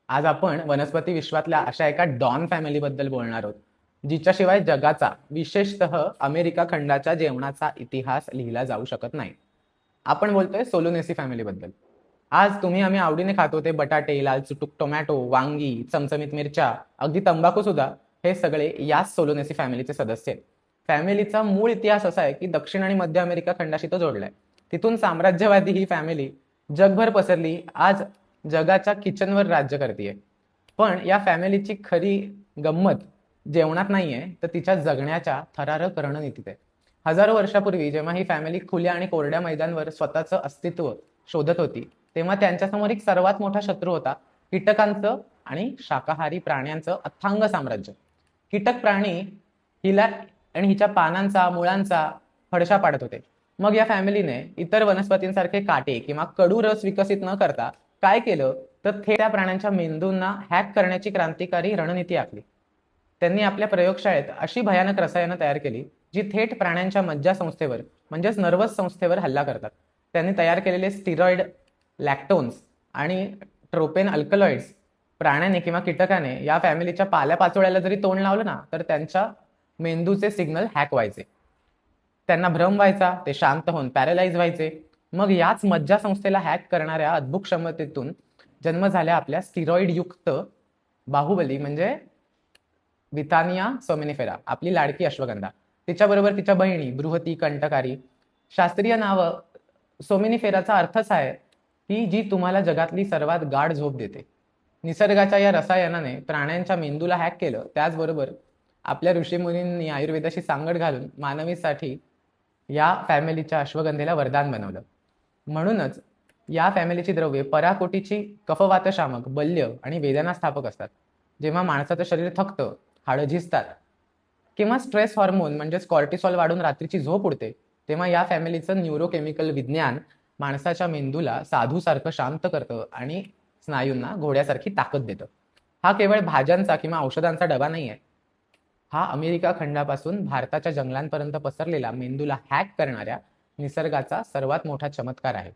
आज आपण वनस्पती विश्वातल्या अशा एका डॉन फॅमिलीबद्दल बोलणार आहोत, जिच्याशिवाय जगाचा, विशेषतः अमेरिका खंडाच्या जेवणाचा इतिहास लिहिला जाऊ शकत नाही. आपण बोलतोय सोलोनेसी फॅमिलीबद्दल. आज तुम्ही आम्ही आवडीने खातो ते बटाटे, लाल चुटूक टोमॅटो, वांगी, चमचमीत मिरच्या, अगदी तंबाखू सुद्धा हे सगळे याच सोलोनेसी फॅमिलीचे सदस्य आहेत. फॅमिलीचा मूळ इतिहास असा आहे की दक्षिण आणि मध्य अमेरिका खंडाशी तो जोडलाय. तिथून साम्राज्यवादी ही फॅमिली जगभर पसरली. आज जगाच्या किचनवर राज्य करते. पण या फॅमिलीची खरी गंमत जेवणात नाहीये, तर तिच्या जगण्याच्या थरारक रणनीतीत आहे. हजारो वर्षापूर्वी जेव्हा ही फॅमिली खुल्या आणि कोरड्या मैदानावर स्वतःचं अस्तित्व शोधत होती, तेव्हा त्यांच्यासमोर एक सर्वात मोठा शत्रू होता, कीटकांचं आणि शाकाहारी प्राण्यांचं अथांग साम्राज्य. कीटक प्राणी हिला आणि हिच्या पानांचा, मुळांचा फडशा पाडत होते. मग या फॅमिलीने इतर वनस्पतींसारखे काटे किंवा कडू रस विकसित न करता काय केलं, तर थेट त्या प्राण्यांच्या मेंदूंना हॅक करण्याची क्रांतिकारी रणनीती आखली. त्यांनी आपल्या प्रयोगशाळेत अशी भयानक रसायनं तयार केली, जी थेट प्राण्यांच्या मज्जासंस्थेवर म्हणजेच नर्वस संस्थेवर हल्ला करतात. त्यांनी तयार केलेले स्टिरॉइड, लॅक्टोन्स आणि ट्रोपेन अल्कलॉइड्स प्राण्याने किंवा कीटकाने या फॅमिलीच्या पाल्यापाचोळ्याला जरी तोंड लावलं ना, तर त्यांच्या मेंदूचे सिग्नल हॅक व्हायचे. त्यांना भ्रम व्हायचा, ते शांत होऊन पॅरालाइज व्हायचे. मग याच मज्जासंस्थेला हॅक करणाऱ्या अद्भुत क्षमतेतून जन्म झाल्या आपल्या स्टिरॉइड युक्त बाहुबली म्हणजे विथानिया सोमेनिफेरा, आपली लाडकी अश्वगंधा. तिच्याबरोबर तिच्या बहिणी बृहती, कंटकारी. शास्त्रीय नाव सोमेनिफेराचा अर्थच आहे की जी तुम्हाला जगातली सर्वात गाढ झोप देते. निसर्गाच्या या रसायनाने प्राण्यांच्या मेंदूला हॅक केलं. त्याचबरोबर आपल्या ऋषीमुनींनी आयुर्वेदाशी सांगड घालून मानवीसाठी या फॅमिलीच्या अश्वगंधेला वरदान बनवलं. म्हणूनच या फॅमिलीची द्रव्ये पराकोटीची कफवातशामक, बल्य आणि वेदनास्थापक असतात. जेव्हा माणसाचं शरीर थकतं, हाडं झिजतात किंवा स्ट्रेस हॉर्मोन म्हणजेच कॉर्टिसॉल वाढून रात्रीची झोप उडते, तेव्हा या फॅमिलीचं न्यूरोकेमिकल विज्ञान माणसाच्या मेंदूला साधूसारखं शांत करतं आणि स्नायूंना घोड्यासारखी ताकद देतं. हा केवळ भाज्यांचा किंवा औषधांचा डबा नाही आहे. हा अमेरिका खंडापासून भारताच्या जंगलांपर्यंत पसरलेला मेंदूला हॅक करणाऱ्या निसर्गाचा सर्वात मोठा चमत्कार आहे.